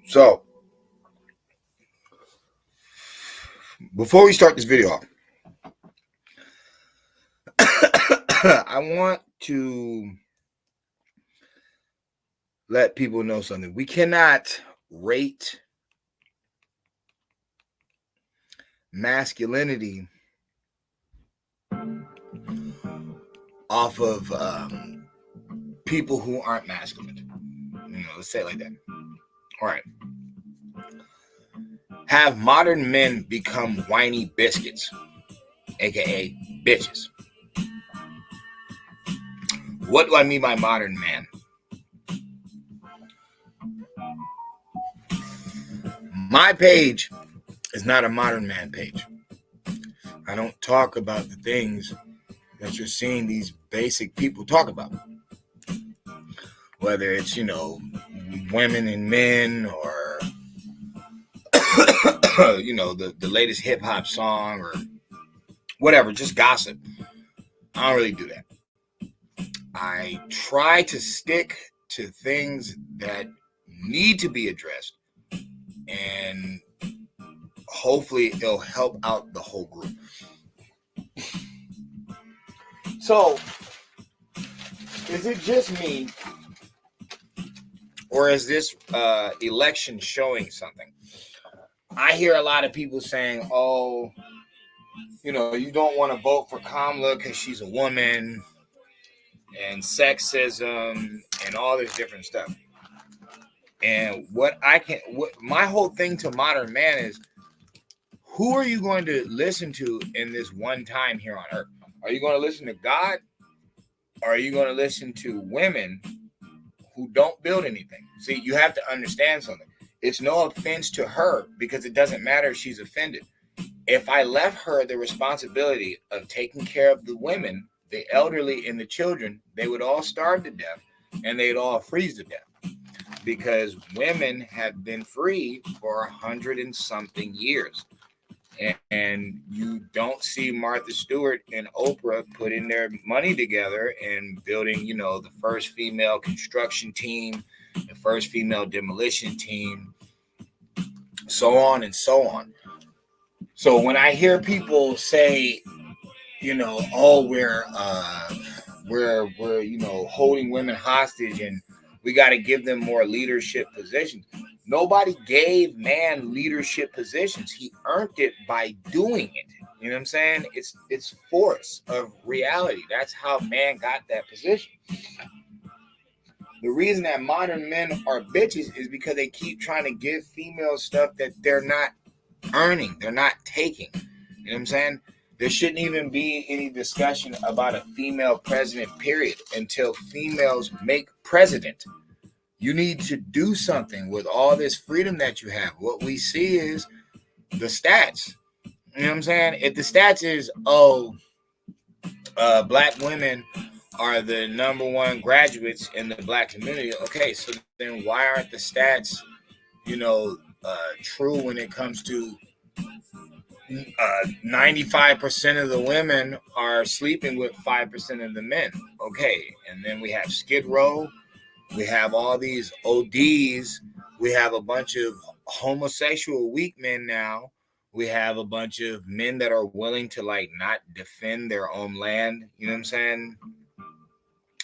So, before we start this video off, I want to let people know something. We cannot rate masculinity off of people who aren't masculine. Let's say it like that. All right. Have modern men become whiny biscuits, aka bitches? What do I mean by modern man? My page is not a modern man page. I don't talk about the things that you're seeing these basic people talk about. Whether it's, women and men, or, the latest hip hop song, or whatever, just gossip. I don't really do that. I try to stick to things that need to be addressed, and hopefully it'll help out the whole group. So, is it just me, or is this election showing something? I hear a lot of people saying, oh, you don't want to vote for Kamala because she's a woman, and sexism, and all this different stuff. And my whole thing to modern man is, who are you going to listen to in this one time here on earth? Are you going to listen to God? Or are you going to listen to women who don't build anything? See, you have to understand something. It's no offense to her, because it doesn't matter if she's offended. If I left her the responsibility of taking care of the women, the elderly, and the children, they would all starve to death, and they'd all freeze to death. Because women have been free for 100 and something years. And you don't see Martha Stewart and Oprah putting their money together and building, the first female construction team, the first female demolition team, so on and so on. So when I hear people say, oh, we're holding women hostage and we got to give them more leadership positions. Nobody gave man leadership positions. He earned it by doing it. You know what I'm saying? It's force of reality. That's how man got that position. The reason that modern men are bitches is because they keep trying to give females stuff that they're not earning. They're not taking. You know what I'm saying? There shouldn't even be any discussion about a female president, period, until females make president. You need to do something with all this freedom that you have. What we see is the stats. You know what I'm saying? If the stats is, black women are the number one graduates in the black community, okay, so then why aren't the stats, true when it comes to 95% of the women are sleeping with 5% of the men? Okay, and then we have Skid Row. We have all these ODs. We have a bunch of homosexual weak men now. We have a bunch of men that are willing to not defend their own land. You know what I'm saying?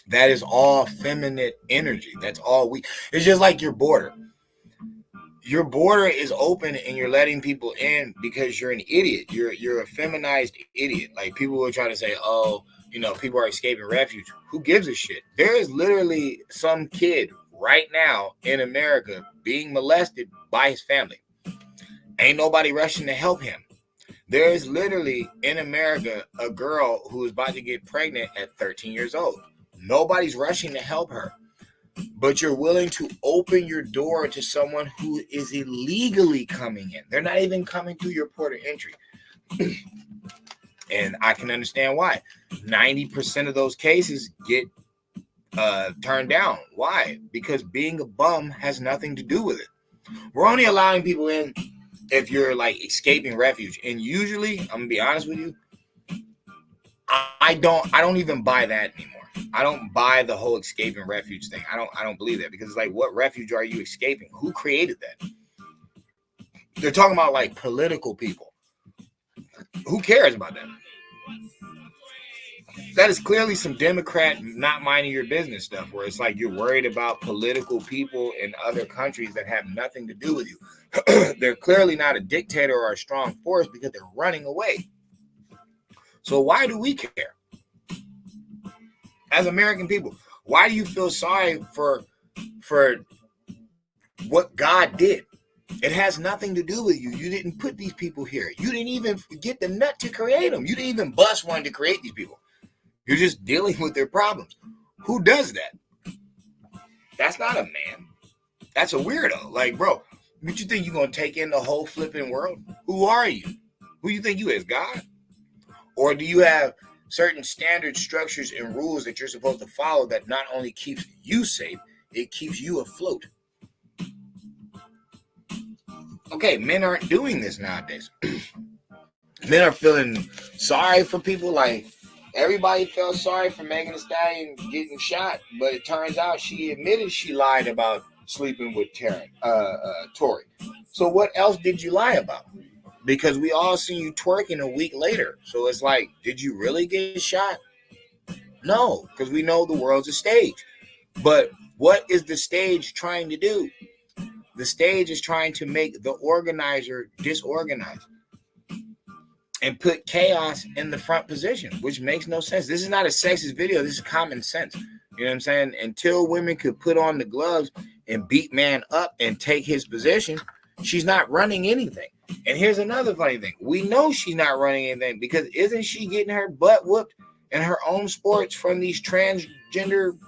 That is all feminine energy. That's all it's just like your border. Your border is open and you're letting people in because you're an idiot. You're a feminized idiot. Like, people will try to say, oh, people are escaping refuge. Who gives a shit? There is literally some kid right now in America being molested by his family. Ain't nobody rushing to help him. There is literally in America a girl who is about to get pregnant at 13 years old. Nobody's rushing to help her. But you're willing to open your door to someone who is illegally coming in. They're not even coming through your port of entry. And I can understand why. 90% of those cases get turned down. Why? Because being a bum has nothing to do with it. We're only allowing people in if you're like escaping refuge. And usually, I'm gonna be honest with you, I don't even buy that anymore. I don't buy the whole escaping refuge thing. I don't believe that, because it's like, what refuge are you escaping? Who created that? They're talking about like political people. Who cares about that? That is clearly some Democrat not minding your business stuff, where it's like you're worried about political people in other countries that have nothing to do with you. They're clearly not a dictator or a strong force because they're running away. So why do we care? As American people, why do you feel sorry for what God did? It has nothing to do with you. You didn't put these people here. You didn't even get the nut to create them. You didn't even bust one to create these people. You're just dealing with their problems. Who does that? That's not a man. That's a weirdo. Like, bro, what you think you're going to take in the whole flipping world? Who are you? Who you think you is, God? Or do you have certain standard structures and rules that you're supposed to follow that not only keeps you safe, it keeps you afloat? Okay, men aren't doing this nowadays. Men are feeling sorry for people. Like, everybody felt sorry for Megan Thee Stallion getting shot, but it turns out she admitted she lied about sleeping with Tory. So what else did you lie about? Because we all seen you twerking a week later. So it's like, did you really get shot? No, because we know the world's a stage. But what is the stage trying to do? The stage is trying to make the organizer disorganized and put chaos in the front position, which makes no sense. This is not a sexist video. This is common sense. You know what I'm saying? Until women could put on the gloves and beat man up and take his position, she's not running anything. And here's another funny thing. We know she's not running anything because isn't she getting her butt whooped in her own sports from these transgender?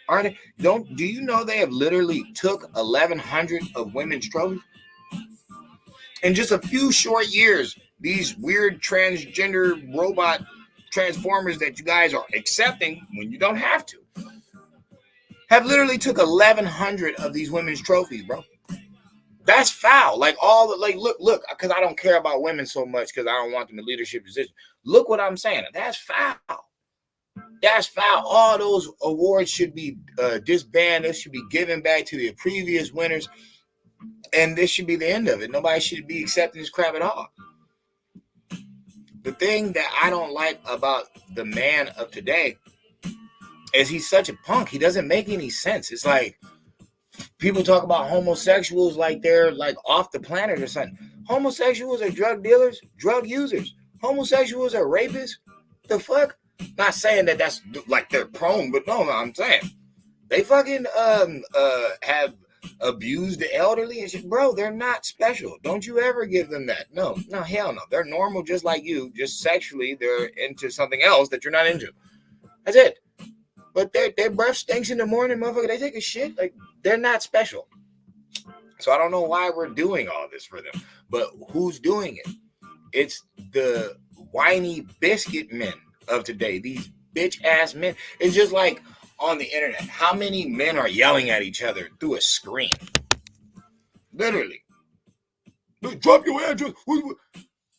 Do you know they have literally took 1,100 of women's trophies? In just a few short years, these weird transgender robot transformers that you guys are accepting when you don't have to have literally took 1,100 of these women's trophies, bro. That's foul. Like, all the, like, look, because I don't care about women so much because I don't want them in leadership positions. Look what I'm saying. That's foul. That's foul. All those awards should be disbanded. Should be given back to the previous winners. And this should be the end of it. Nobody should be accepting this crap at all. The thing that I don't like about the man of today is he's such a punk. He doesn't make any sense. It's like people talk about homosexuals like they're like off the planet or something. Homosexuals are drug dealers, drug users. Homosexuals are rapists. The fuck? Not saying that that's like they're prone, but no, I'm saying they fucking have abused the elderly and shit. Bro, they're not special. Don't you ever give them that. No, hell no. They're normal just like you. Just sexually, they're into something else that you're not into. That's it. But their breath stinks in the morning, motherfucker. They take a shit. Like, they're not special. So I don't know why we're doing all this for them. But who's doing it? It's the whiny biscuit men of today. These bitch ass men. It's just like on the internet. How many men are yelling at each other through a screen? Literally. Drop your address.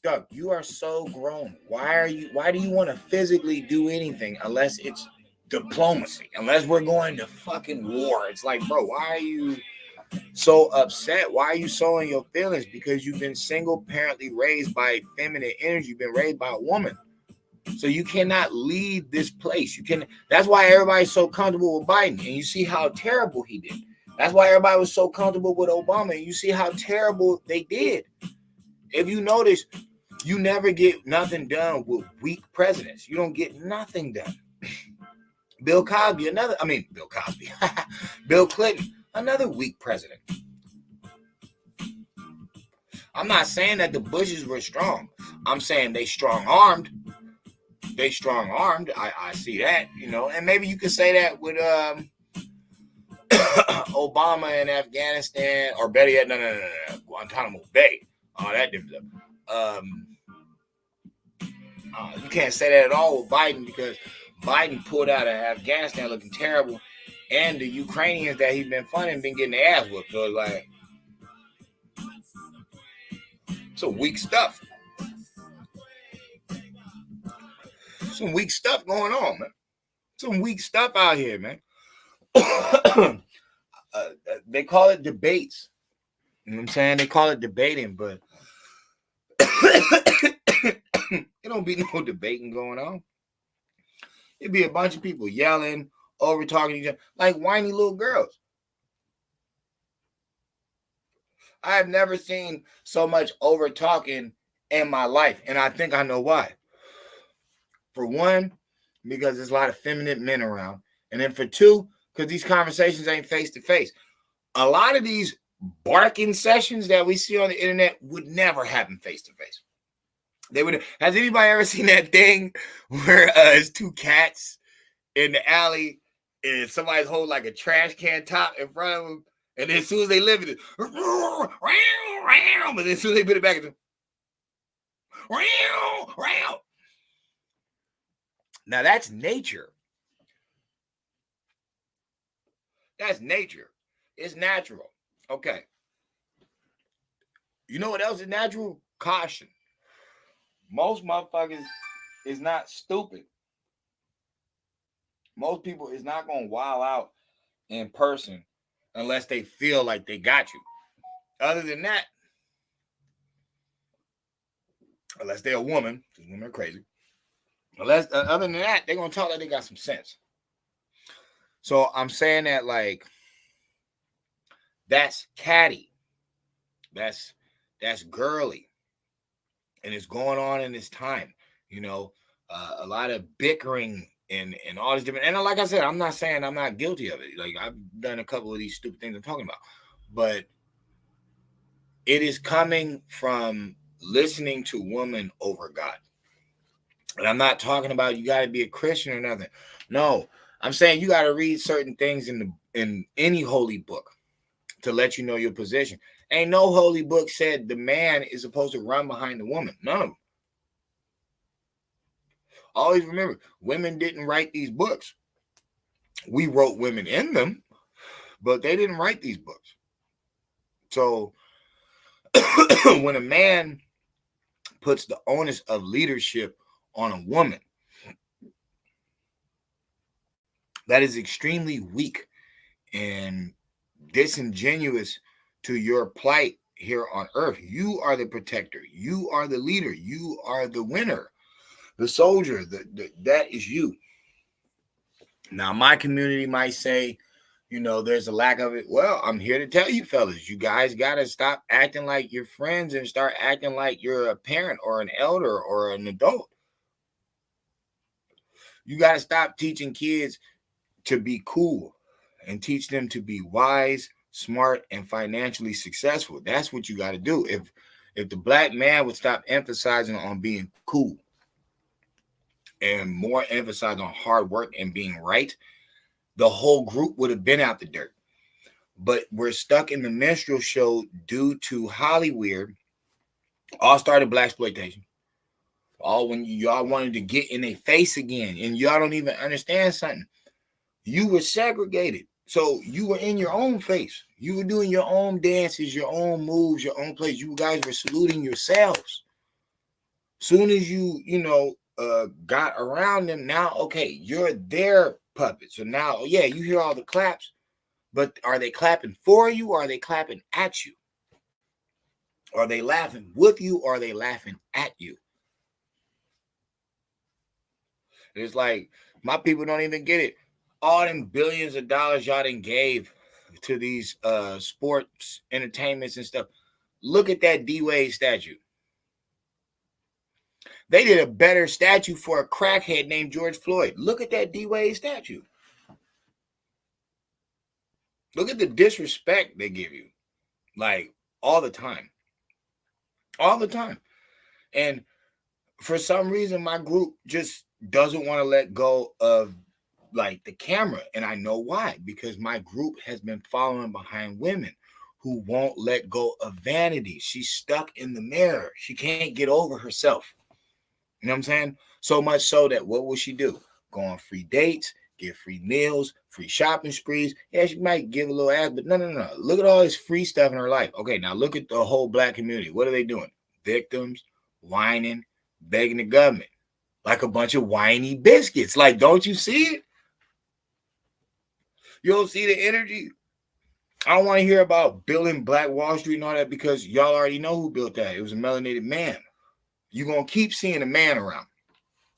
Doug, you are so grown. Why do you want to physically do anything unless it's diplomacy? Unless we're going to fucking war. It's like, bro, why are you so upset? Why are you so in your feelings? Because you've been single-parently raised by feminine energy. You've been raised by a woman. So you cannot lead this place. That's why everybody's so comfortable with Biden. And you see how terrible he did. That's why everybody was so comfortable with Obama. And you see how terrible they did. If you notice, you never get nothing done with weak presidents. You don't get nothing done. Bill Cosby, Bill Clinton, another weak president. I'm not saying that the Bushes were strong. I'm saying they strong-armed. I see that, and maybe you could say that with Obama in Afghanistan, or better yet, no, Guantanamo Bay, all that different stuff. You can't say that at all with Biden because Biden pulled out of Afghanistan looking terrible, and the Ukrainians that he's been funding been getting their ass whooped. So it's like some weak stuff. Some weak stuff going on, man. Some weak stuff out here, man. They call it debates. You know what I'm saying? They call it debating, but it don't be no debating going on. It'd be a bunch of people yelling, over talking to each other, like whiny little girls. I have never seen so much over talking in my life, and I think I know why. For one, because there's a lot of feminine men around, and then for two, because these conversations ain't face to face. A lot of these barking sessions that we see on the internet would never happen face to face. They would. Has anybody ever seen that thing where it's two cats in the alley and somebody's holding like a trash can top in front of them, and then as soon as they live it, but then as soon as they put it back, it's now that's nature. That's nature. It's natural. Okay. You know what else is natural? Caution. Most motherfuckers is not stupid. Most people is not going to wild out in person unless they feel like they got you. Other than that, unless they're a woman, because women are crazy. Other than that, they're going to talk like they got some sense. So I'm saying that like that's catty. That's girly. And it's going on in this time, you know, a lot of bickering and all this different. And like I said, I'm not saying I'm not guilty of it. Like I've done a couple of these stupid things I'm talking about, but it is coming from listening to woman over God. And I'm not talking about you got to be a Christian or nothing. No, I'm saying you got to read certain things in any holy book to let you know your position. Ain't no holy book said the man is supposed to run behind the woman. None of them. Always remember, women didn't write these books. We wrote women in them, but they didn't write these books. So when a man puts the onus of leadership on a woman, that is extremely weak and disingenuous to your plight here on earth. You are the protector. You are the leader. You are the winner, the soldier. That is you. Now, my community might say, you know, there's a lack of it. Well, I'm here to tell you, fellas, you guys got to stop acting like you're friends and start acting like you're a parent or an elder or an adult. You got to stop teaching kids to be cool and teach them to be wise, smart, and financially successful. That's what you got to do. If the black man would stop emphasizing on being cool and more emphasize on hard work and being right, the whole group would have been out the dirt. But we're stuck in the minstrel show due to Hollywood. All started blaxploitation. All when y'all wanted to get in their face again, and y'all don't even understand something. You were segregated. So you were in your own face. You were doing your own dances, your own moves, your own place. You guys were saluting yourselves. Soon as you got around them, now, okay, you're their puppet. So now, yeah, you hear all the claps, but are they clapping for you or are they clapping at you? Are they laughing with you or are they laughing at you? It's like my people don't even get it. All them billions of dollars y'all done gave to these sports entertainments and stuff. Look at that D-Wade statue. They did a better statue for a crackhead named George Floyd. Look at that D-Wade statue. Look at the disrespect they give you. Like, all the time. All the time. And for some reason, my group just doesn't want to let go of, like, the camera. And I know why. Because my group has been following behind women who won't let go of vanity. She's stuck in the mirror. She can't get over herself. You know what I'm saying? So much so that what will she do? Go on free dates, get free meals, free shopping sprees. Yeah, she might give a little ass, but no. Look at all this free stuff in her life. Okay, now look at the whole black community. What are they doing? Victims, whining, begging the government. Like a bunch of whiny biscuits. Like, don't you see it? You don't see the energy? I don't want to hear about building Black Wall Street and all that because y'all already know who built that. It was a melanated man. You're going to keep seeing a man around.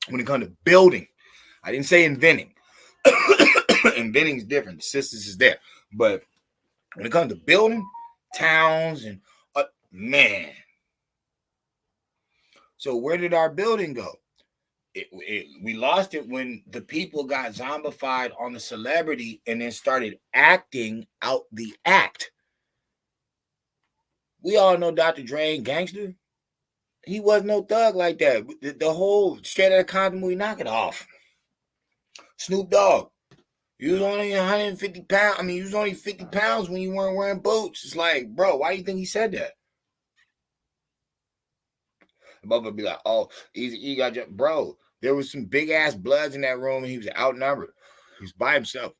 When it comes to building, I didn't say inventing. Inventing is different. The sisters is there. But when it comes to building towns and man. So where did our building go? We lost it when the people got zombified on the celebrity and then started acting out the act. We all know Dr. Dre ain't gangster. He was no thug like that. The whole Straight Outta Compton movie, knock it off. Snoop Dogg, you was only 150 pounds. I mean, you was only 50 pounds when you weren't wearing boots. It's like, bro, why do you think he said that? The motherfucker be like, oh, he got you. Bro, there was some big ass bloods in that room and he was outnumbered. He was by himself.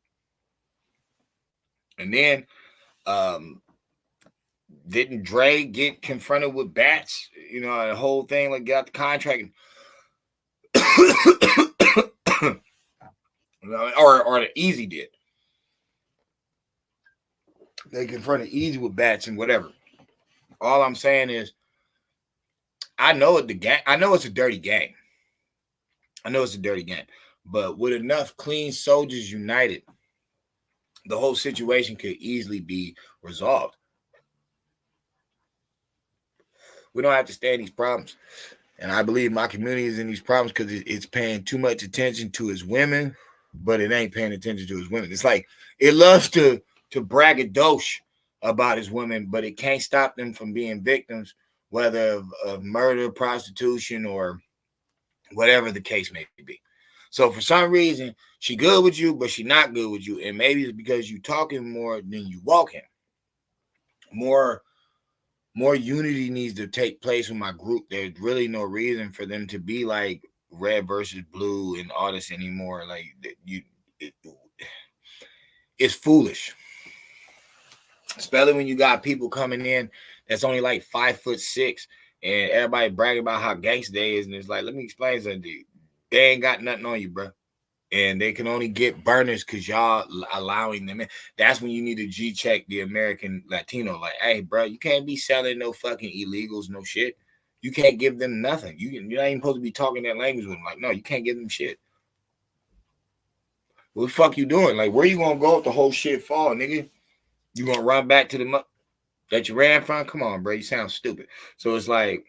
And then, didn't Dre get confronted with bats? You know, the whole thing, like, got the contract. or the Easy did. They confronted Easy with bats and whatever. All I'm saying is, I know it's a dirty game. But with enough clean soldiers united, the whole situation could easily be resolved. We don't have to stay in these problems. And I believe my community is in these problems because it's paying too much attention to its women, but it ain't paying attention to its women. It's like it loves to braggadocio about its women, but it can't stop them from being victims, whether of murder, prostitution, or whatever the case may be. So for some reason, she good with you, but she not good with you. And maybe it's because you talking more than you walking. More unity needs to take place with my group. There's really no reason for them to be like red versus blue and all this anymore. Like it's foolish. Especially when you got people coming in that's only like 5'6" and everybody bragging about how gangster they is, and it's like, let me explain something to you. They ain't got nothing on you, bro. And they can only get burners because y'all allowing them in. That's when you need to G-check the American Latino. Like, hey, bro, you can't be selling no fucking illegals, no shit. You can't give them nothing. You're not even supposed to be talking that language with them. Like, no, you can't give them shit. What the fuck you doing? Like, where you gonna go if the whole shit fall, nigga? You gonna run back to the that you ran from? Come on, bro. You sound stupid. So it's like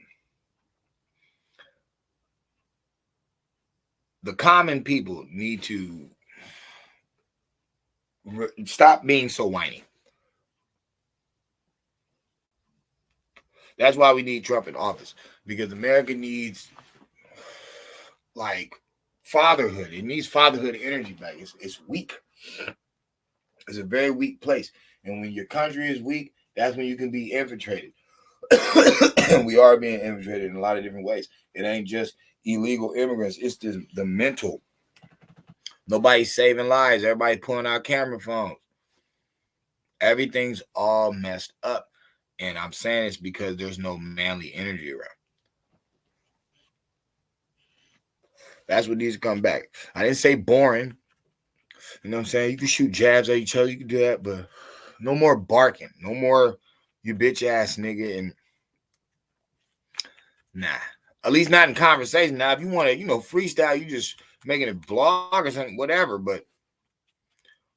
the common people need to stop being so whiny. That's why we need Trump in office, because America needs like fatherhood. It needs fatherhood energy back. It's weak. It's a very weak place. And when your country is weak, that's when you can be infiltrated. We are being infiltrated in a lot of different ways. It ain't just illegal immigrants. It's the mental. Nobody's saving lives. Everybody's pulling out camera phones. Everything's all messed up. And I'm saying it's because there's no manly energy around. That's what needs to come back. I didn't say boring. You know what I'm saying? You can shoot jabs at each other. You can do that, but no more barking. No more you bitch ass nigga. And nah. At least not in conversation. Now, if you want to, freestyle, you just making a vlog or something, whatever. But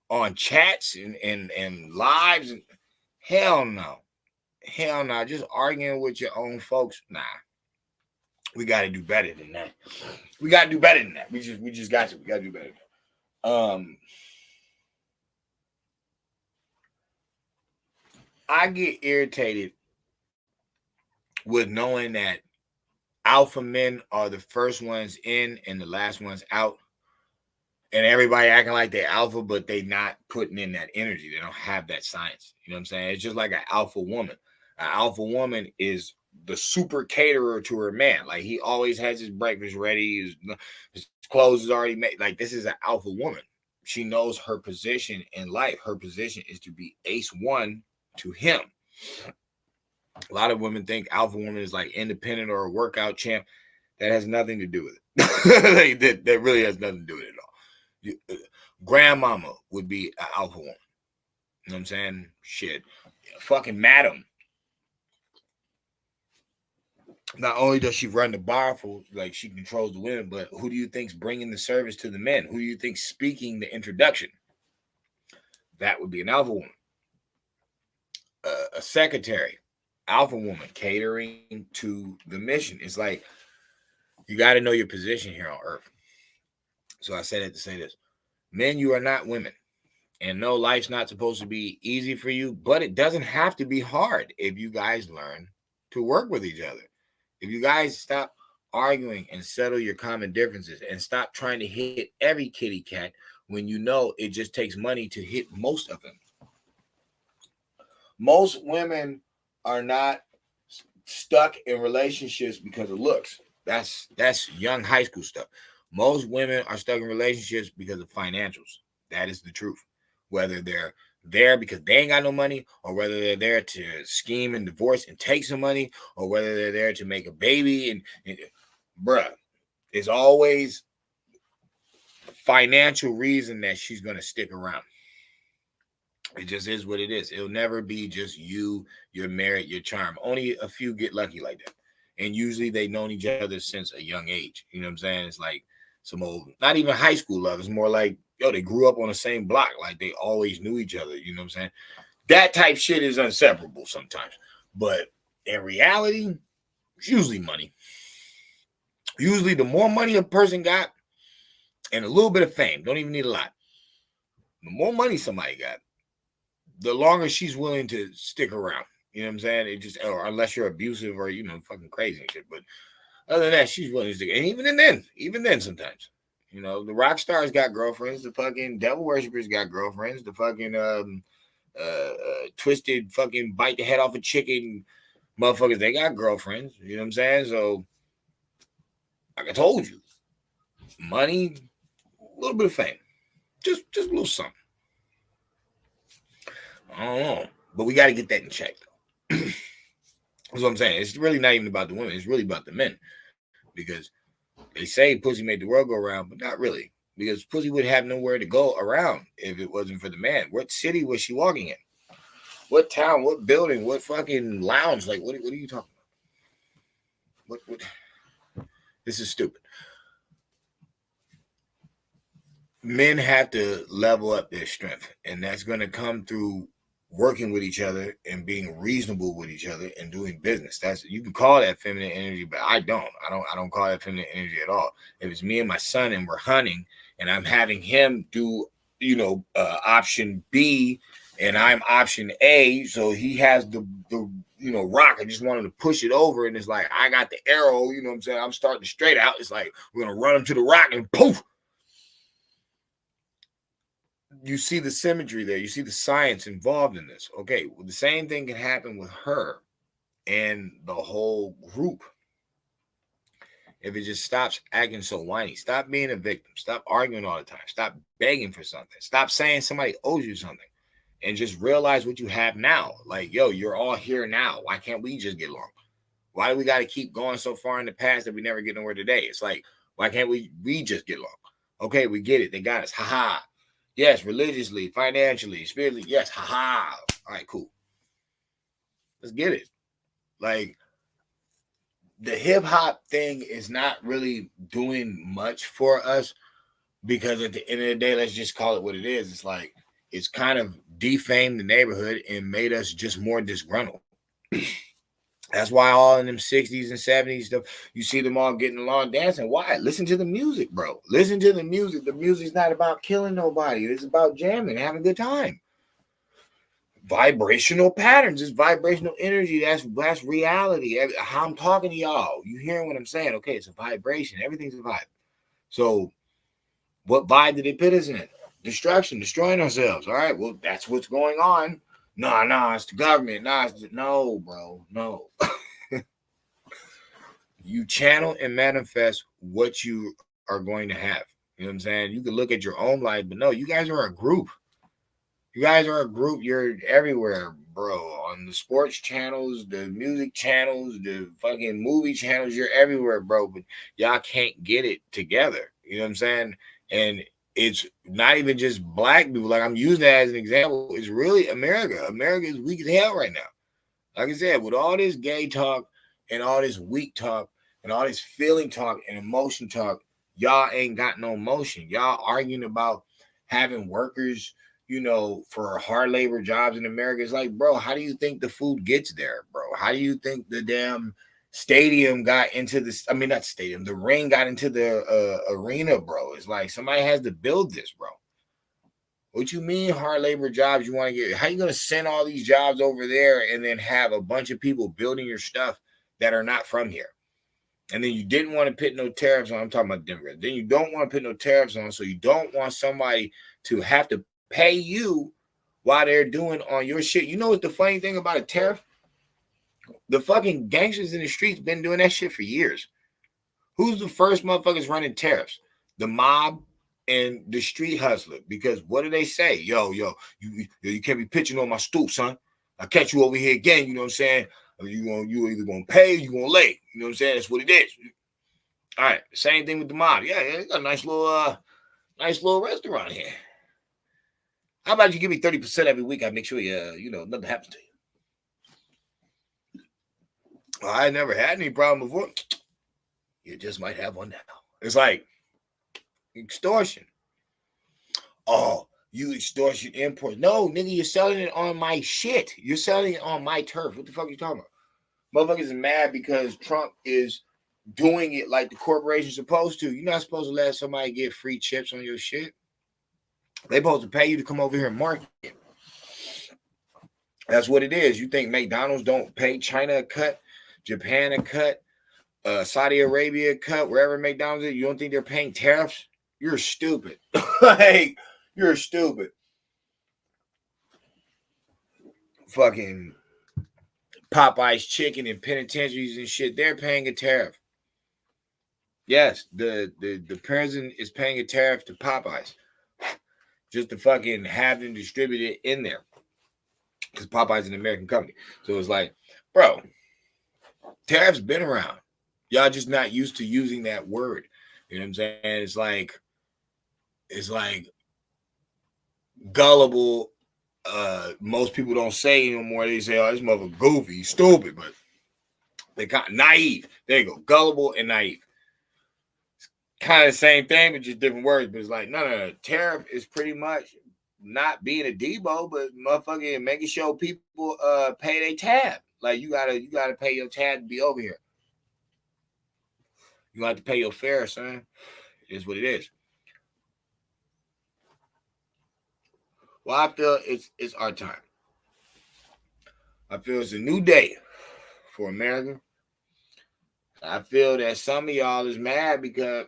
on chats and lives, and hell no. Hell no. Just arguing with your own folks. Nah. We got to do better than that. We got to do better than that. We just got to. We got to do better. I get irritated with knowing that alpha men are the first ones in and the last ones out. And everybody acting like they're alpha, but they not putting in that energy. They don't have that science. You know what I'm saying? It's just like an alpha woman. An alpha woman is the super caterer to her man. Like he always has his breakfast ready. His clothes is already made. Like this is an alpha woman. She knows her position in life. Her position is to be ace one to him. A lot of women think alpha woman is like independent or a workout champ. That has nothing to do with it. that really has nothing to do with it at all. Grandmama would be an alpha woman. You know what I'm saying? Shit. Fucking madam. Not only does she run the bar for, like, she controls the women, but who do you think's bringing the service to the men? Who do you think's speaking the introduction? That would be an alpha woman. A secretary, alpha woman, catering to the mission. It's like, you got to know your position here on earth. So I said it to say this. Men, you are not women. And no, life's not supposed to be easy for you, but it doesn't have to be hard if you guys learn to work with each other. If you guys stop arguing and settle your common differences and stop trying to hit every kitty cat when you know it just takes money to hit most of them. Most women are not stuck in relationships because of looks. That's young high school stuff. Most women are stuck in relationships because of financials. That is the truth. Whether they're there because they ain't got no money, or whether they're there to scheme and divorce and take some money, or whether they're there to make a baby. And bruh, it's always financial reason that she's going to stick around. It just is what it is. It'll never be just you, your merit, your charm. Only a few get lucky like that. And usually they've known each other since a young age. You know what I'm saying? It's like some old, not even high school love. It's more like, yo, they grew up on the same block. Like they always knew each other. You know what I'm saying? That type shit is inseparable sometimes. But in reality, it's usually money. Usually the more money a person got and a little bit of fame, don't even need a lot. The more money somebody got, the longer she's willing to stick around. You know what I'm saying? It just, or unless you're abusive or, you know, fucking crazy and shit. But other than that, she's willing to stick. And even then sometimes. You know, the rock stars got girlfriends. The fucking devil worshippers got girlfriends. The fucking twisted fucking bite the head off a chicken motherfuckers, they got girlfriends. You know what I'm saying? So, like I told you, money, a little bit of fame. Just a little something. I don't know. But we got to get that in check, though. That's what I'm saying. It's really not even about the women. It's really about the men. Because they say pussy made the world go around, but not really. Because pussy would have nowhere to go around if it wasn't for the man. What city was she walking in? What town? What building? What fucking lounge? Like, what are you talking about? What? This is stupid. Men have to level up their strength, and that's going to come through working with each other and being reasonable with each other and doing business. That's, you can call that feminine energy, but I don't call that feminine energy at all. If it's me and my son and we're hunting and I'm having him do, option B and I'm option A, so he has the rock. I just want him to push it over, and it's like I got the arrow, you know what I'm saying? I'm starting straight out. It's like we're gonna run him to the rock and poof. You see the symmetry there. You see the science involved in this. Okay, well, the same thing can happen with her and the whole group. If it just stops acting so whiny, stop being a victim, stop arguing all the time, stop begging for something, stop saying somebody owes you something, and just realize what you have now. Like, yo, you're all here now. Why can't we just get along? Why do we got to keep going so far in the past that we never get nowhere today? It's like, why can't we just get along? Okay, we get it. They got us. Ha ha. Yes, religiously, financially, spiritually. Yes, ha. All right, cool. Let's get it. Like, the hip hop thing is not really doing much for us because at the end of the day, let's just call it what it is. It's like, it's kind of defamed the neighborhood and made us just more disgruntled. That's why all in them 60s and 70s stuff, you see them all getting along dancing. Why? Listen to the music, bro. Listen to the music. The music's not about killing nobody. It's about jamming, having a good time. Vibrational patterns. It's vibrational energy. That's reality. How I'm talking to y'all. You hearing what I'm saying? Okay, it's a vibration. Everything's a vibe. So what vibe did they put us in? Destruction, destroying ourselves. All right, well, that's what's going on. No, it's the government. No, bro, no. you channel and manifest what you are going to have. You know what I'm saying? You can look at your own life, but no, you guys are a group. You guys are a group. You're everywhere, bro. On the sports channels, the music channels, the fucking movie channels. You're everywhere, bro. But y'all can't get it together. You know what I'm saying? And it's not even just black people. Like I'm using that as an example. It's really America. America is weak as hell right now. Like I said, with all this gay talk and all this weak talk and all this feeling talk and emotion talk, y'all ain't got no motion. Y'all arguing about having workers, for hard labor jobs in America. It's like, bro, how do you think the food gets there, bro? How do you think the damn stadium got into this? I mean, not stadium, the ring got into the arena, bro. It's like somebody has to build this, bro. What you mean hard labor jobs you want to get? How you going to send all these jobs over there and then have a bunch of people building your stuff that are not from here? And then you didn't want to put no tariffs on. I'm talking about Democrats. Then you don't want to put no tariffs on, so you don't want somebody to have to pay you while they're doing on your shit. You know what the funny thing about a tariff? The fucking gangsters in the streets been doing that shit for years. Who's the first motherfuckers running tariffs? The mob and the street hustler. Because what do they say? Yo, you can't be pitching on my stoop, son. I'll catch you over here again, you know what I'm saying? You either gonna pay or you gonna lay. You know what I'm saying? That's what it is. All right, same thing with the mob. Yeah, it's got a nice little restaurant here. How about you give me 30% every week? I make sure nothing happens to you. Well, I never had any problem before. You just might have one now. It's like extortion. Oh, you extortion import. No, nigga, you're selling it on my shit. You're selling it on my turf. What the fuck are you talking about? Motherfuckers are mad because Trump is doing it like the corporation's supposed to. You're not supposed to let somebody get free chips on your shit. They supposed to pay you to come over here and market. That's what it is. You think McDonald's don't pay China a cut, Japan a cut, Saudi Arabia a cut, wherever McDonald's is? You don't think they're paying tariffs? You're stupid. Like, you're stupid. Fucking Popeye's chicken and penitentiaries and shit, they're paying a tariff. Yes, the prison is paying a tariff to Popeyes just to fucking have them distribute it in there. Because Popeye's an American company. So it's like, bro, tariffs been around. Y'all just not used to using that word. You know what I'm saying? It's like gullible. Most people don't say no more. They say, oh, this mother goofy, stupid, but they kind of naive. There you go. Gullible and naive. It's kind of the same thing, but just different words. But it's like, no. Tariff is pretty much not being a Debo, but motherfucking making sure people pay their tab. Like you gotta pay your tab to be over here. You have to pay your fare, son. It is what it is. Well, I feel it's our time. I feel it's a new day for America. I feel that some of y'all is mad because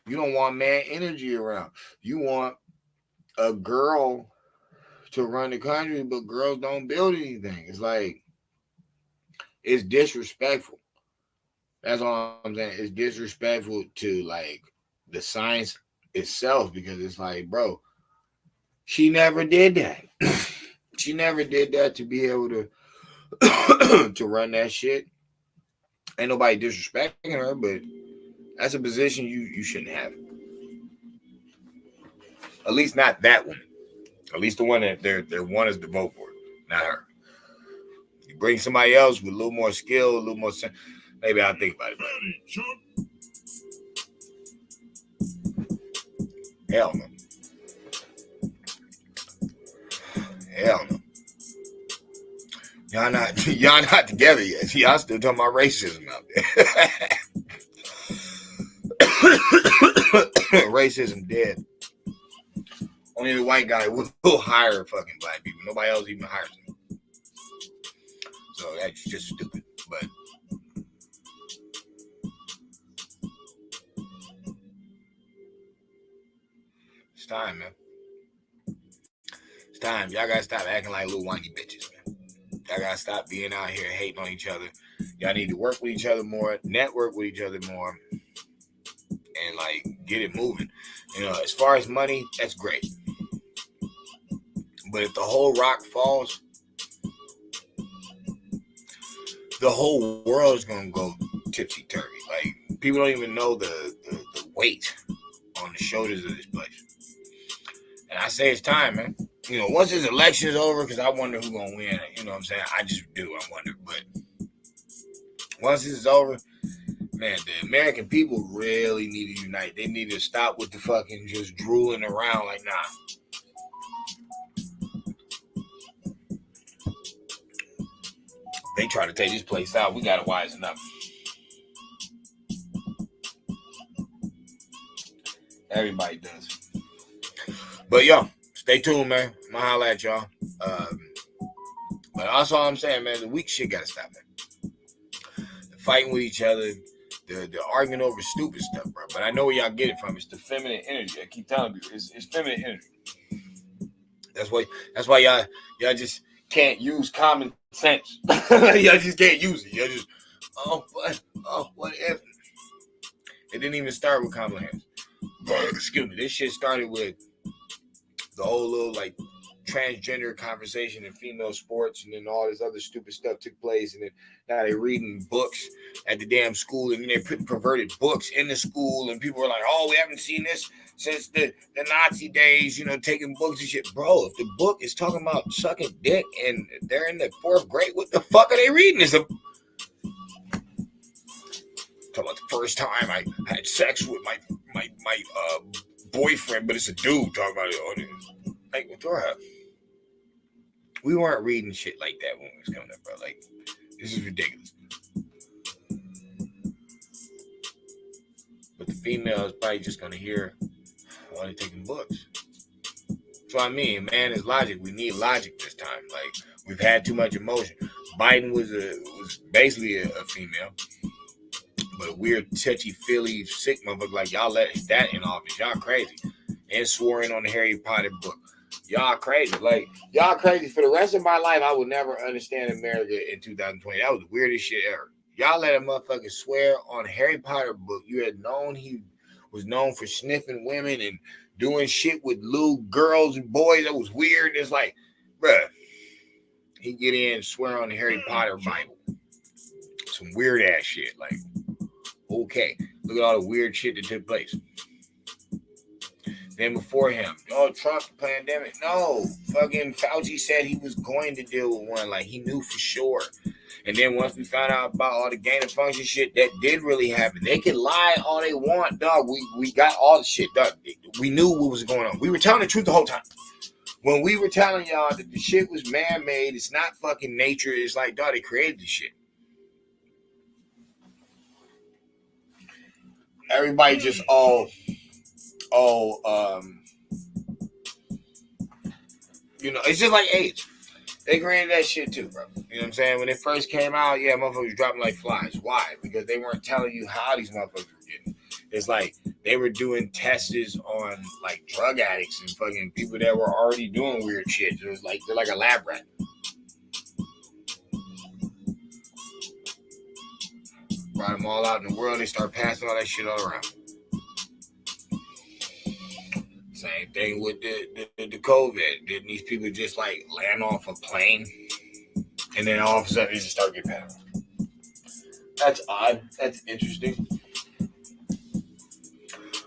you don't want man energy around. You want a girl to run the country, but girls don't build anything. It's like, it's disrespectful. That's all I'm saying. It's disrespectful to like the science itself because it's like, bro, she never did that. She never did that to be able to to run that shit. Ain't nobody disrespecting her, but that's a position you shouldn't have. At least not that woman. At least the one that they want us to vote for, not her. You bring somebody else with a little more skill, a little more sense. Maybe I'll think about it. Hell no. Hell no. Y'all not together yet. Y'all still talking about racism out there. Racism dead. Only the white guy will hire fucking black people. Nobody else even hires them. So that's just stupid. But it's time, man. It's time. Y'all gotta stop acting like little whiny bitches, man. Y'all gotta stop being out here hating on each other. Y'all need to work with each other more, network with each other more, and like get it moving. You know, as far as money, that's great. But if the whole rock falls, the whole world is gonna go tipsy turvy. Like people don't even know the weight on the shoulders of this place. And I say it's time, man. You know, once this election is over, because I wonder who's gonna win. You know what I'm saying? I just do. I wonder. But once this is over, man, the American people really need to unite. They need to stop with the fucking just drooling around like, nah. They try to take this place out. We gotta wisen up. Everybody does. But yo, stay tuned, man. I'ma holla at y'all. But that's all I'm saying, man. The weak shit gotta stop, man. The fighting with each other, the arguing over stupid stuff, bro. But I know where y'all get it from. It's the feminine energy. I keep telling you, it's feminine energy. That's why y'all just can't use common sense. Y'all just can't use it. Y'all just what if? It didn't even start with Kamala Harris. Excuse me. This shit started with the whole little like transgender conversation in female sports, and then all this other stupid stuff took place, and then now they're reading books at the damn school, and then they put perverted books in the school, and people are like, oh, we haven't seen this since the Nazi days, you know, taking books and shit. Bro, if the book is talking about sucking dick and they're in the 4th grade, what the fuck are they reading? Talking about the first time I had sex with my boyfriend, but it's a dude talking about it. Like, we weren't reading shit like that when we was coming up, bro. Like, this is ridiculous. But the female is probably just gonna hear, oh, they're taking books. So I mean, man, is logic. We need logic this time. Like, we've had too much emotion. Biden was basically a female, but a weird, touchy-feely, sick motherfucker. Like, y'all let that in office. Y'all crazy. And swore in on the Harry Potter book. Y'all crazy. Like, y'all crazy. For the rest of my life, I would never understand America in 2020. That was the weirdest shit ever. Y'all let a motherfucker swear on a Harry Potter book. You had known he was known for sniffing women and doing shit with little girls and boys. That was weird. It's like, bruh, he get in and swear on the Harry Potter Bible. Some weird ass shit. Like, okay, look at all the weird shit that took place. Then before him, Trump pandemic. No, fucking Fauci said he was going to deal with one. Like, he knew for sure. And then once we found out about all the gain of function shit that did really happen, they can lie all they want, dog. We got all the shit, dog. We knew what was going on. We were telling the truth the whole time. When we were telling y'all that the shit was man-made, it's not fucking nature. It's like, dog, they created the shit. Everybody just you know, it's just like AIDS. They created that shit too, bro. You know what I'm saying? When it first came out, yeah, motherfuckers dropping like flies. Why? Because they weren't telling you how these motherfuckers were getting. It's like they were doing tests on like drug addicts and fucking people that were already doing weird shit. It was like they're like a lab rat. Brought them all out in the world. They start passing all that shit all around. Same thing with the COVID. Didn't these people just like land off a plane and then all of a sudden they just start getting better? That's odd. That's interesting.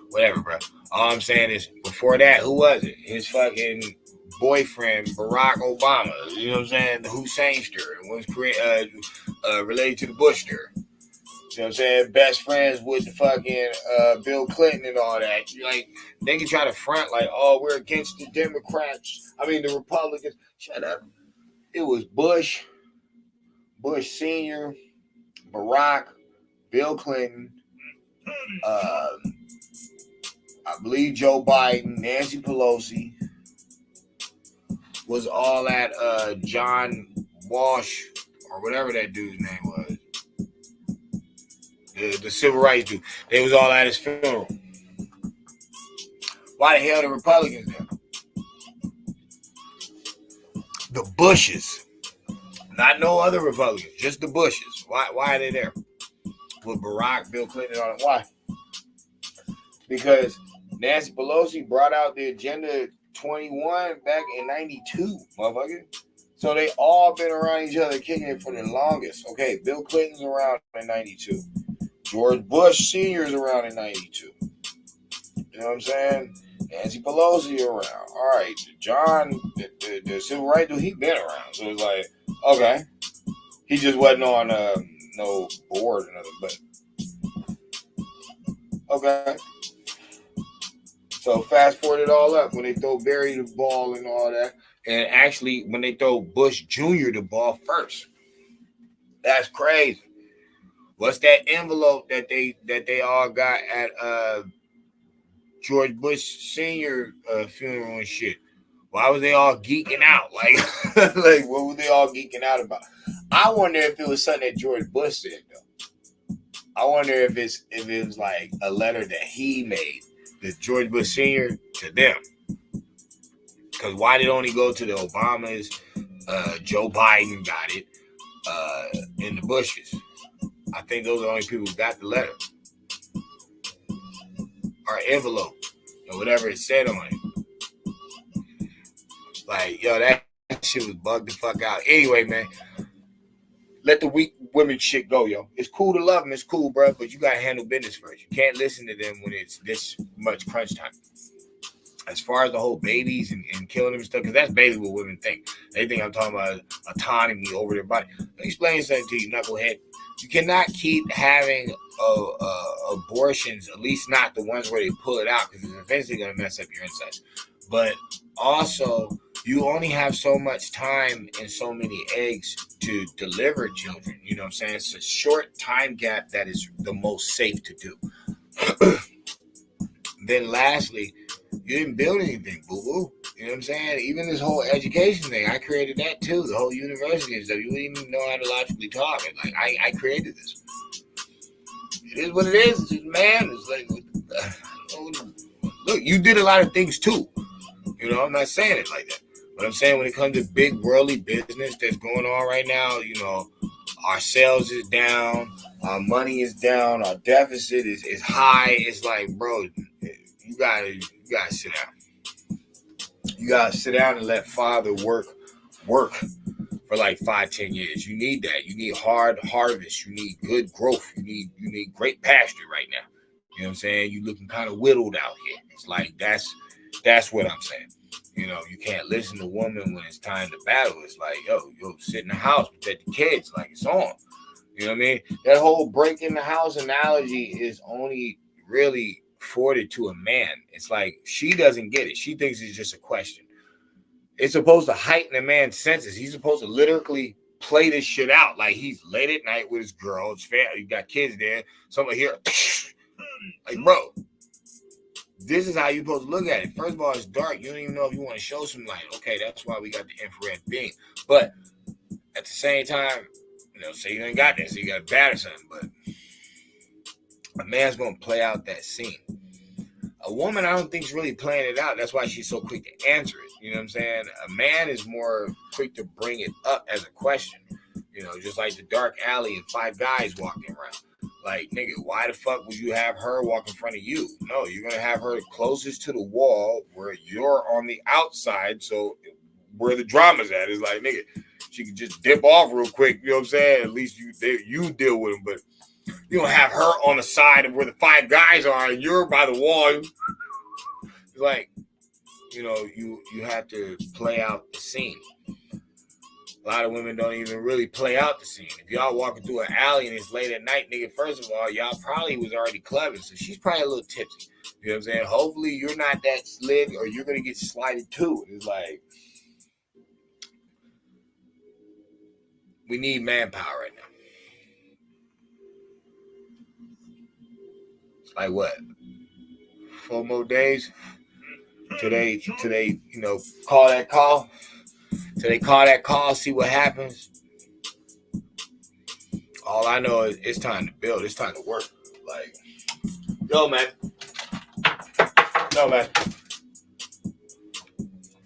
Whatever, bro. All I'm saying is, before that, who was it? His fucking boyfriend, Barack Obama. You know what I'm saying? The Husseinster was related to the Bushster. You know what I'm saying? Best friends with the fucking Bill Clinton and all that. Like, they can try to front like, oh, we're against the Democrats. I mean, the Republicans. Shut up. It was Bush Sr., Barack, Bill Clinton, I believe Joe Biden, Nancy Pelosi, was all at John Walsh, or whatever that dude's name was. The civil rights dude. They was all at his funeral. Why the hell the Republicans there? The Bushes. Not no other Republicans, just the Bushes. Why are they there? With Barack, Bill Clinton on it. Why? Because Nancy Pelosi brought out the Agenda 21 back in 92, motherfucker. So they all been around each other kicking it for the longest. Okay, Bill Clinton's around in 92. George Bush Sr.'s around in 92. You know what I'm saying? Nancy Pelosi around. All right, John, the civil rights dude, he been around. So it's like, okay. He just wasn't on no board or nothing, but okay. So fast forward it all up when they throw Barry the ball and all that, and actually when they throw Bush Jr. the ball first, that's crazy. What's that envelope that they all got at George Bush Sr. Funeral and shit? Why was they all geeking out? Like, like what were they all geeking out about? I wonder if it was something that George Bush said though. I wonder if it was like a letter that he made, the George Bush Sr. to them. Because why did it only go to the Obamas? Joe Biden got it, and the Bushes. I think those are the only people who got the letter or envelope or whatever it said on it. Like, yo, that shit was bugged the fuck out. Anyway, man, let the weak women shit go, yo. It's cool to love them, it's cool, bro, but you gotta handle business first. You can't listen to them when it's this much crunch time. As far as the whole babies and killing them and stuff, because that's basically what women think. They think I'm talking about autonomy over their body. Let me explain something to you, knucklehead. You cannot keep having abortions, at least not the ones where they pull it out, because it's eventually going to mess up your insides. But also, you only have so much time and so many eggs to deliver children. You know what I'm saying? It's a short time gap that is the most safe to do. Then lastly, you didn't build anything, boo-boo. You know what I'm saying? Even this whole education thing, I created that too. The whole university and stuff. You wouldn't even know how to logically talk. Like, I created this. It is what it is. It's just, man, it's like, look, you did a lot of things too. You know, I'm not saying it like that. But I'm saying when it comes to big worldly business that's going on right now, you know, our sales is down, our money is down, our deficit is high. It's like, bro, you gotta sit down. You gotta sit down and let Father work for like 5-10 years. You need that. You need hard harvest. You need good growth. You need great pasture right now. You know what I'm saying? You looking kind of whittled out here. It's like that's what I'm saying. You know, you can't listen to women when it's time to battle. It's like, yo, sit in the house, protect the kids, like it's on. You know what I mean? That whole break in the house analogy is only really afforded to a man. It's like she doesn't get it. She thinks it's just a question. It's supposed to heighten a man's senses. He's supposed to literally play this shit out. Like he's late at night with his girl, his family, you got kids there, someone here. Like, bro, this is how you're supposed to look at it. First of all, it's dark. You don't even know if you want to show some light. Okay, that's why we got the infrared beam. But at the same time, you know, say you ain't got that, so you got to bat or something. But a man's going to play out that scene. A woman, I don't think is really playing it out. That's why she's so quick to answer it. You know what I'm saying? A man is more quick to bring it up as a question. You know, just like the dark alley and 5 guys walking around. Like, nigga, why the fuck would you have her walk in front of you? No, you're going to have her closest to the wall where you're on the outside. So where the drama's at is like, nigga, she can just dip off real quick. You know what I'm saying? At least you deal with them. But you don't have her on the side of where the 5 guys are and you're by the wall. It's like, you know, you have to play out the scene. A lot of women don't even really play out the scene. If y'all walking through an alley and it's late at night, nigga, first of all, y'all probably was already clubbing, so she's probably a little tipsy. You know what I'm saying? Hopefully you're not that slid or you're going to get slided too. It's like, we need manpower right now. It's like what? 4 more days? Today, you know, call that call. So they call that call, see what happens. All I know is it's time to build. It's time to work. Like, yo, man.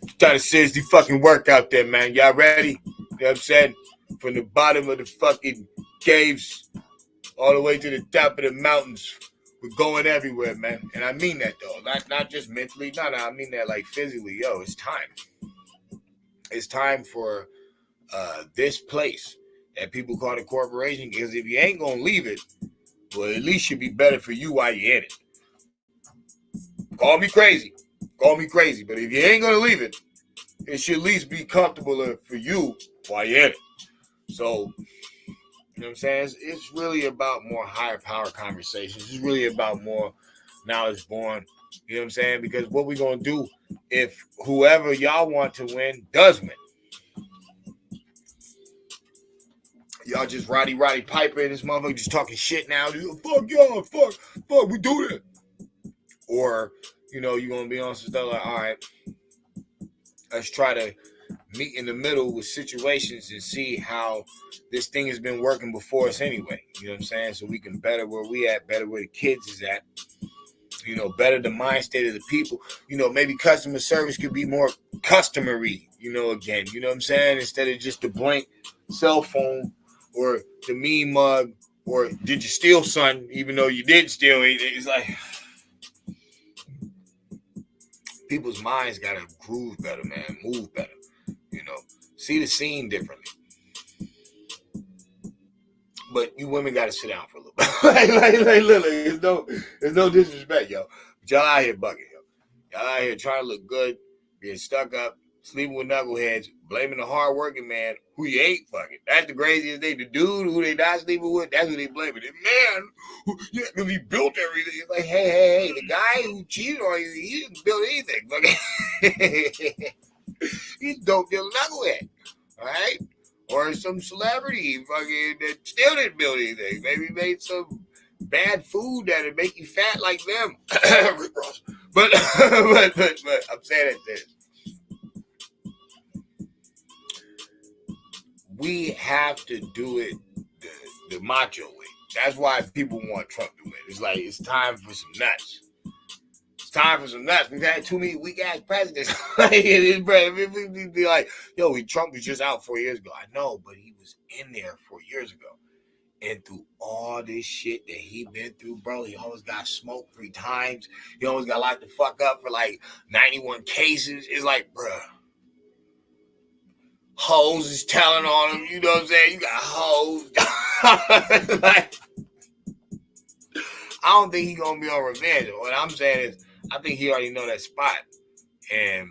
It's time to seriously fucking work out there, man. Y'all ready? You know what I'm saying? from the bottom of the fucking caves all the way to the top of the mountains. We're going everywhere, man. And I mean that, though. Not just mentally. No, I mean that like physically. Yo, it's time. It's time for this place that people call the corporation. Because if you ain't going to leave it, well, at least should be better for you while you're in it. Call me crazy. But if you ain't going to leave it, it should at least be comfortable for you while you're in it. So, you know what I'm saying? It's really about more higher power conversations. It's really about more knowledge born. You know what I'm saying? Because what we going to do if whoever y'all want to win does win? Y'all just Roddy Piper and this motherfucker just talking shit now. Fuck y'all. Fuck. We do that. Or, you know, you're going to be on some stuff like, all right, let's try to meet in the middle with situations and see how this thing has been working before us anyway. You know what I'm saying? So we can better where we at, better where the kids is at. You know, better the mind state of the people. You know, maybe customer service could be more customary, you know, again. You know what I'm saying? Instead of just the blank cell phone or the mean mug or did you steal, son? Even though you did steal it. It's like people's minds got to groove better, man. Move better. You know, see the scene differently. But you women got to sit down for a little bit. Look, there's no disrespect, yo. But y'all out here bugging, yo. Y'all out here trying to look good, being stuck up, sleeping with knuckleheads, blaming the hardworking man who you ain't fucking. That's the craziest thing. The dude who they not sleeping with, that's who they blaming. The man, because he built everything. It's like, hey, the guy who cheated on you, he didn't build anything. He's dope dealing knucklehead. All right? Or some celebrity fucking that still didn't build anything. Maybe made some bad food that'd make you fat like them. but I'm saying it this. We have to do it the macho way. That's why people want Trump to win. It's like it's time for some nuts. We've had too many weak ass presidents. We'd be like, yo, Trump was just out 4 years ago. I know, but he was in there 4 years ago. And through all this shit that he been through, bro, he always got smoked 3 times. He always got locked the fuck up for like 91 cases. It's like, bruh. Hoes is telling on him, you know what I'm saying? You got hoes. Like, I don't think he's gonna be on revenge. What I'm saying is, I think he already know that spot, and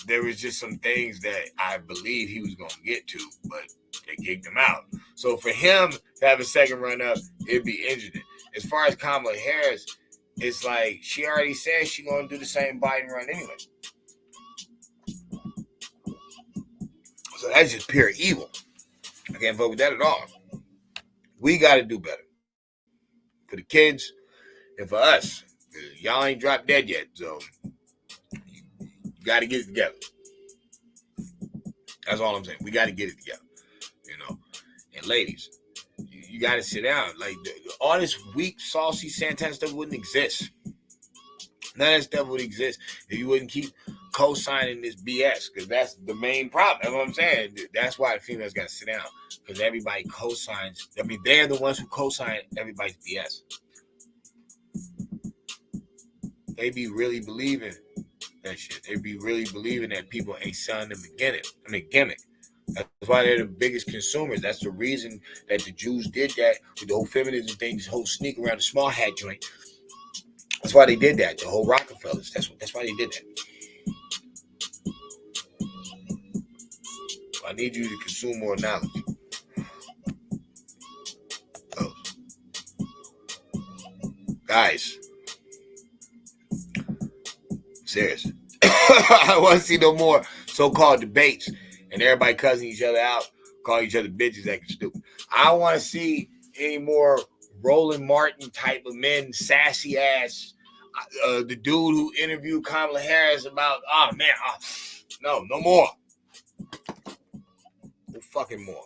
there was just some things that I believe he was gonna get to, but they kicked him out. So for him to have a second run up, it'd be interesting. As far as Kamala Harris, it's like she already said she's gonna do the same Biden run anyway. So that's just pure evil. I can't vote with that at all. We got to do better for the kids and for us. Y'all ain't dropped dead yet, so you got to get it together. That's all I'm saying. We got to get it together, you know. And ladies, you got to sit down. Like all this weak, saucy Santana stuff wouldn't exist. None of that stuff would exist if you wouldn't keep co-signing this BS, because that's the main problem. That's what I'm saying. That's why the females got to sit down, because everybody co-signs. I mean, they're the ones who co-sign everybody's BS. They be really believing that shit. They be really believing that people ain't selling them a gimmick. That's why they're the biggest consumers. That's the reason that the Jews did that with the whole feminism thing, this whole sneak around the small hat joint. That's why they did that. The whole Rockefellers. That's why they did that. I need you to consume more knowledge. Oh. Guys, serious. I want to see no more so-called debates and everybody cussing each other out, calling each other bitches, acting stupid. I don't want to see any more Roland Martin type of men, sassy ass. The dude who interviewed Kamala Harris about, no more. No fucking more.